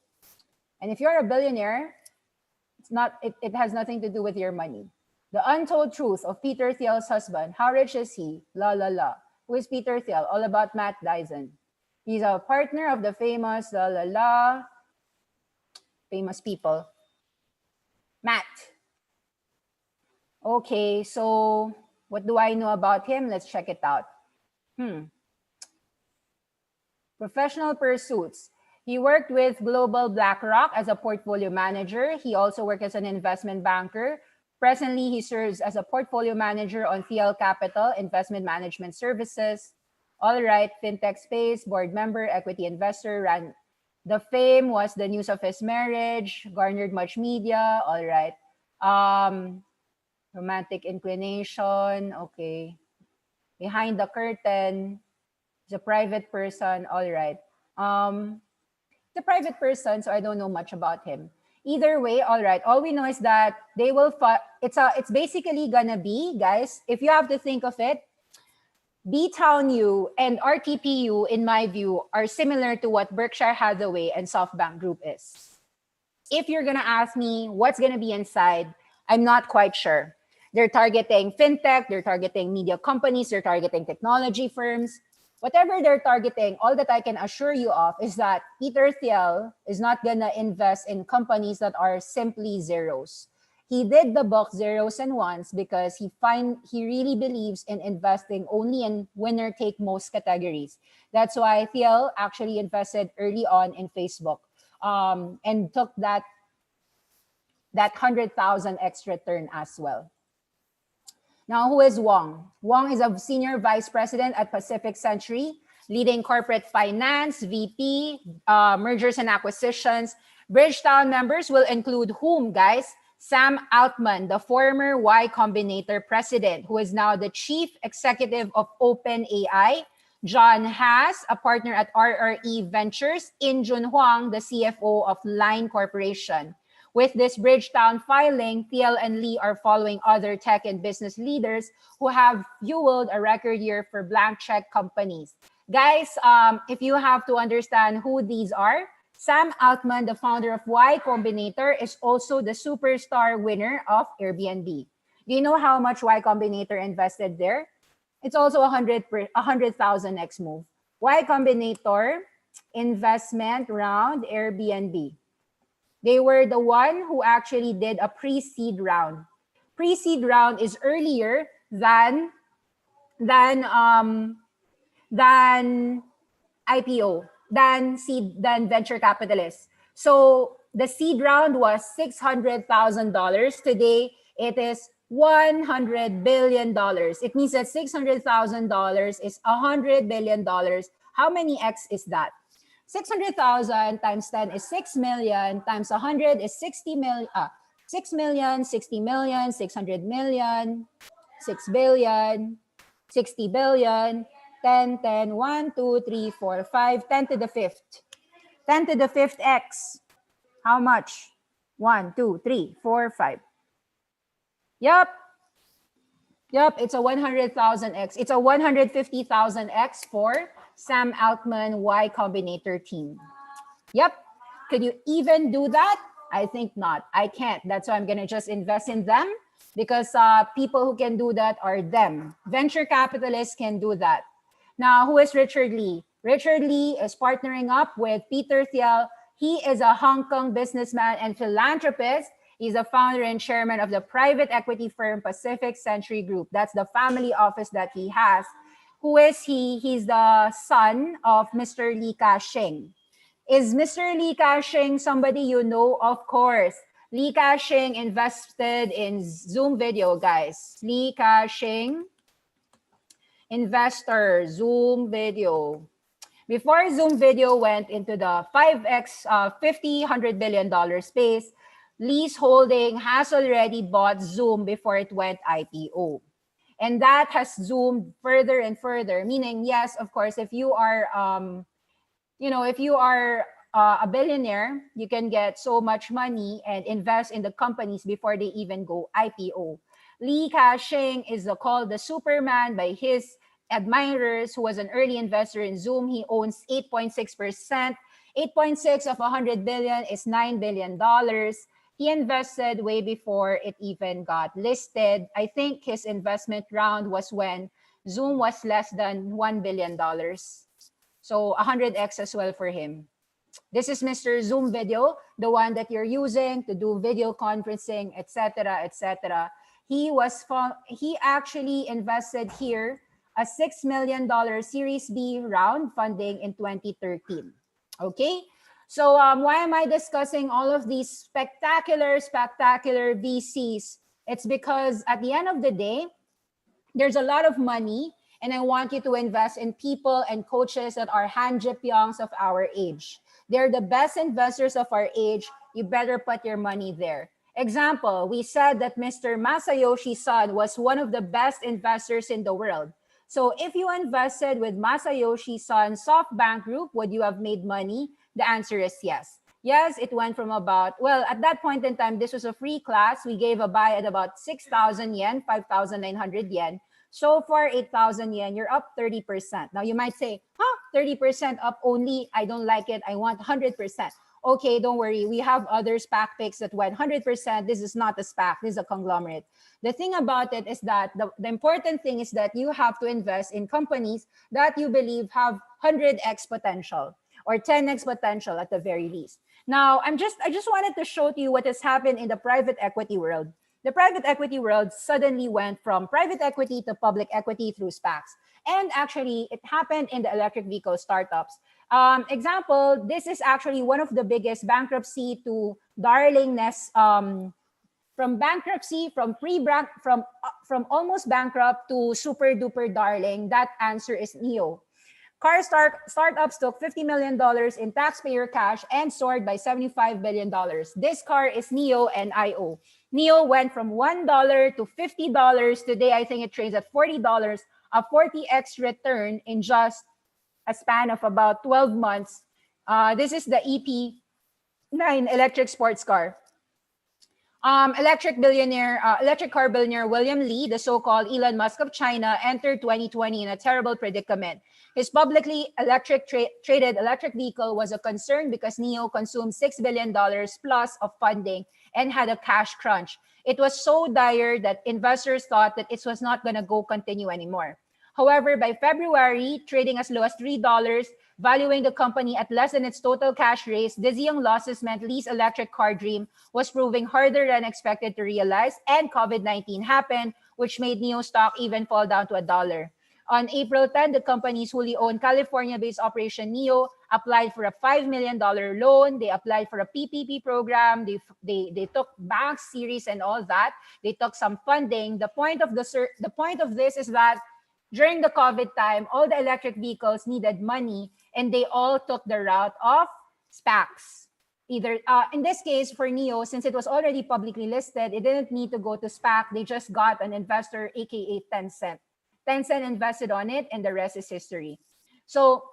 And if you're a billionaire, it has nothing to do with your money. The untold truth of Peter Thiel's husband. How rich is he? La la la. Who is Peter Thiel? All about Matt Dyson. He's a partner of the famous la la la famous people. Matt. Okay, so what do I know about him? Let's check it out. Professional pursuits. He worked with Global BlackRock as a portfolio manager. He also worked as an investment banker. Presently, he serves as a portfolio manager on Thiel Capital Investment Management Services. All right, fintech space, board member, equity investor. The fame was the news of his marriage, garnered much media. All right. Romantic inclination. Okay. Behind the curtain. He's a private person. All right. He's a private person, so I don't know much about him. Either way, all right. All we know is that they will. It's basically gonna be, guys. If you have to think of it, B-Town U and RTPU, in my view, are similar to what Berkshire Hathaway and SoftBank Group is. If you're gonna ask me what's gonna be inside, I'm not quite sure. They're targeting fintech, they're targeting media companies, they're targeting technology firms. Whatever they're targeting, all that I can assure you of is that Peter Thiel is not gonna invest in companies that are simply zeros. He did the book Zeros and Ones because he really believes in investing only in winner take most categories. That's why Thiel actually invested early on in Facebook, and took that 100,000x return as well. Now, who is Wong? Wong is a senior vice president at Pacific Century, leading corporate finance, VP, mergers and acquisitions. Bridgetown members will include whom, guys? Sam Altman, the former Y Combinator president, who is now the chief executive of OpenAI. John Haas, a partner at RRE Ventures. In Jun Huang, the CFO of Line Corporation. With this Bridgetown filing, Thiel and Lee are following other tech and business leaders who have fueled a record year for blank check companies. Guys, if you have to understand who these are, Sam Altman, the founder of Y Combinator, is also the superstar winner of Airbnb. Do you know how much Y Combinator invested there? It's also 100,000x move. Y Combinator investment round Airbnb. They were the one who actually did a pre-seed round. Pre-seed round is earlier than IPO, than venture capitalists. So the seed round was $600,000. Today it is $100 billion. It means that $600,000 is $100 billion. How many X is that? 600,000 times 10 is 6 million, times 100 is 60 million, 6 million, 60 million, 600 million, 6 billion, 60 billion, 10, 10, 1, 2, 3, 4, 5, 10 to the fifth. 10 to the fifth X. How much? 1, 2, 3, 4, 5. Yup, it's a 100,000X. It's a 150,000X for Sam Altman Y Combinator team. Yep. Could you even do that? I think not. I can't. That's why I'm going to just invest in them, because people who can do that are them. Venture capitalists can do that. Now, who is Richard Lee? Richard Lee is partnering up with Peter Thiel. He is a Hong Kong businessman and philanthropist. He's the founder and chairman of the private equity firm Pacific Century Group. That's the family office that he has. Who is he? He's the son of Mr. Li Ka-shing. Is Mr. Li Ka-shing somebody you know? Of course. Li Ka-shing invested in Zoom Video, guys. Li Ka-shing, investor, Zoom Video. Before Zoom Video went into the 5x, $100 billion space, Lee's holding has already bought Zoom before it went IPO. And that has zoomed further and further, meaning, yes, of course, if you are, a billionaire, you can get so much money and invest in the companies before they even go IPO. Li Ka-shing is called the Superman by his admirers, who was an early investor in Zoom. He owns 8.6%. 8.6 of 100 billion is $9 billion. He invested way before it even got listed. I think his investment round was when Zoom was less than $1 billion. So 100x as well for him. This is Mr. Zoom Video, the one that you're using to do video conferencing, etc., etc. He actually invested here a $6 million Series B round funding in 2013. Okay? So why am I discussing all of these spectacular VCs? It's because at the end of the day, there's a lot of money, and I want you to invest in people and coaches that are hanjipyongs of our age. They're the best investors of our age. You better put your money there. Example, we said that Mr. Masayoshi Son was one of the best investors in the world. So if you invested with Masayoshi Son's SoftBank Group, would you have made money? The answer is yes. Yes, it went from about, well, at that point in time, this was a free class. We gave a buy at about 6,000 yen, 5,900 yen. So far, 8,000 yen, you're up 30%. Now you might say, 30% up only. I don't like it. I want 100%. Okay, don't worry. We have other SPAC picks that went 100%. This is not a SPAC. This is a conglomerate. The thing about it is that the important thing is that you have to invest in companies that you believe have 100x potential or 10x potential at the very least. Now, I just wanted to show to you what has happened in the private equity world. The private equity world suddenly went from private equity to public equity through SPACs. And actually, it happened in the electric vehicle startups. Example, this is actually one of the biggest bankruptcy to darlingness, from bankruptcy, from almost bankrupt to super duper darling. That answer is NIO. Startups took $50 million in taxpayer cash and soared by $75 billion. This car is NIO and IO. NIO went from $1 to $50. Today, I think it trades at $40, a 40x return in just a span of about 12 months. This is the EP9 electric sports car. Electric car billionaire William Li, the so-called Elon Musk of China, entered 2020 in a terrible predicament. His publicly traded electric vehicle was a concern because NIO consumed $6 billion plus of funding and had a cash crunch. It was so dire that investors thought that it was not going to continue anymore. However, by February, trading as low as $3, valuing the company at less than its total cash raise, dizzying losses meant Lee's electric car dream was proving harder than expected to realize, and COVID-19 happened, which made NIO stock even fall down to $1. On April 10, the company's wholly owned California-based operation NIO applied for a $5 million loan. They applied for a PPP program. They took bank series and all that. They took some funding. The point of this is that during the COVID time, all the electric vehicles needed money, and they all took the route of SPACs. Either in this case for NIO, since it was already publicly listed, it didn't need to go to SPAC. They just got an investor, aka Tencent. Tencent invested on it, and the rest is history. So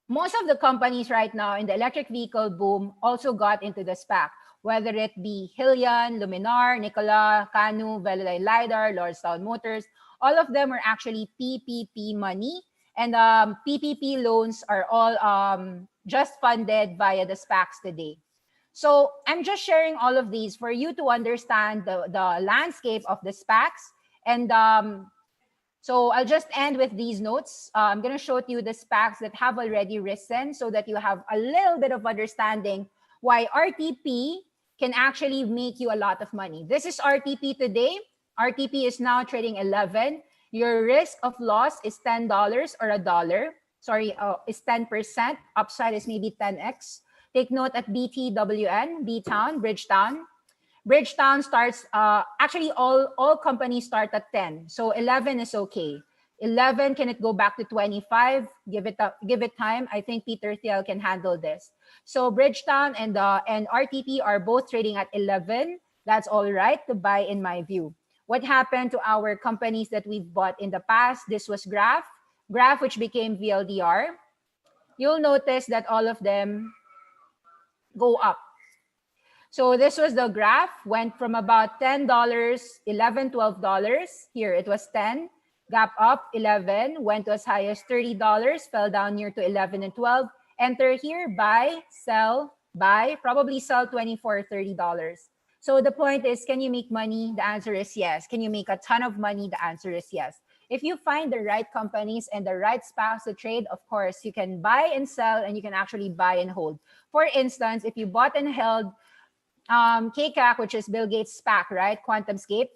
most of the companies right now in the electric vehicle boom also got into the SPAC, whether it be Hylian, Luminar, Nikola, Canoo, Velodyne LiDAR, Lordstown Motors. All of them are actually PPP money, and PPP loans are all just funded via the SPACs today. So I'm just sharing all of these for you to understand the landscape of the SPACs. And so I'll just end with these notes. I'm going to show to you the SPACs that have already risen so that you have a little bit of understanding why RTP can actually make you a lot of money. This is RTP today. RTP is now trading 11. Your risk of loss is $10 or $1. Sorry, is 10%. Upside is maybe 10x. Take note at BTWN, B-Town, Bridgetown. Bridgetown starts, actually all companies start at 10. So 11 is okay. 11, can it go back to 25? Give it time. I think Peter Thiel can handle this. So Bridgetown and RTP are both trading at 11. That's all right to buy in my view. What happened to our companies that we've bought in the past? This was Graph, which became VLDR. You'll notice that all of them go up. So this was the graph, went from about $10, $11, $12. Here it was 10, gap up 11, went to as high as $30, fell down near to 11 and 12. Enter here, buy, sell, buy, probably sell $24 or $30. So the point is, can you make money? The answer is yes. Can you make a ton of money? The answer is yes. If you find the right companies and the right SPACs to trade, of course, you can buy and sell, and you can actually buy and hold. For instance, if you bought and held Keqing, which is Bill Gates' SPAC, right? QuantumScape.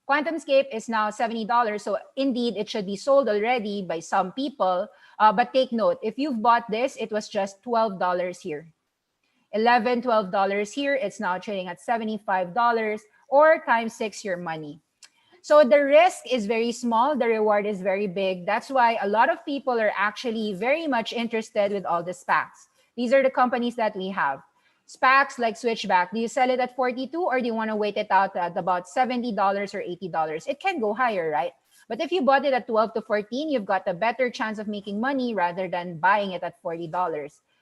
QuantumScape is now $70. So indeed, it should be sold already by some people. But take note, if you've bought this, it was just $12 here. $11, $12 here. It's now trading at $75 or times 6 your money. So the risk is very small. The reward is very big. That's why a lot of people are actually very much interested with all the SPACs. These are the companies that we have. SPACs like Switchback, do you sell it at 42 or do you want to wait it out at about $70 or $80? It can go higher, right? But if you bought it at 12 to 14, you've got a better chance of making money rather than buying it at $40.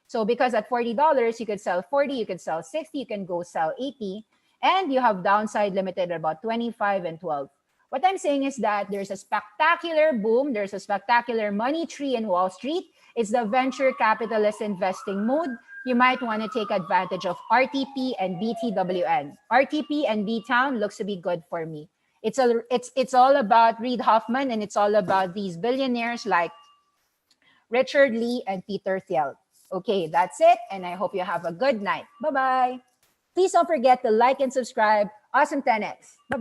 So because at $40, you could sell 40, you could sell 60, you can go sell 80, and you have downside limited at about 25 and 12. What I'm saying is that there's a spectacular boom, there's a spectacular money tree in Wall Street. It's the venture capitalist investing mode. You might want to take advantage of RTP and BTWN. RTP and B-Town looks to be good for me. It's all about Reed Hoffman, and it's all about these billionaires like Richard Lee and Peter Thiel. Okay, that's it, and I hope you have a good night. Bye-bye. Please don't forget to like and subscribe. Awesome 10X. Bye-bye.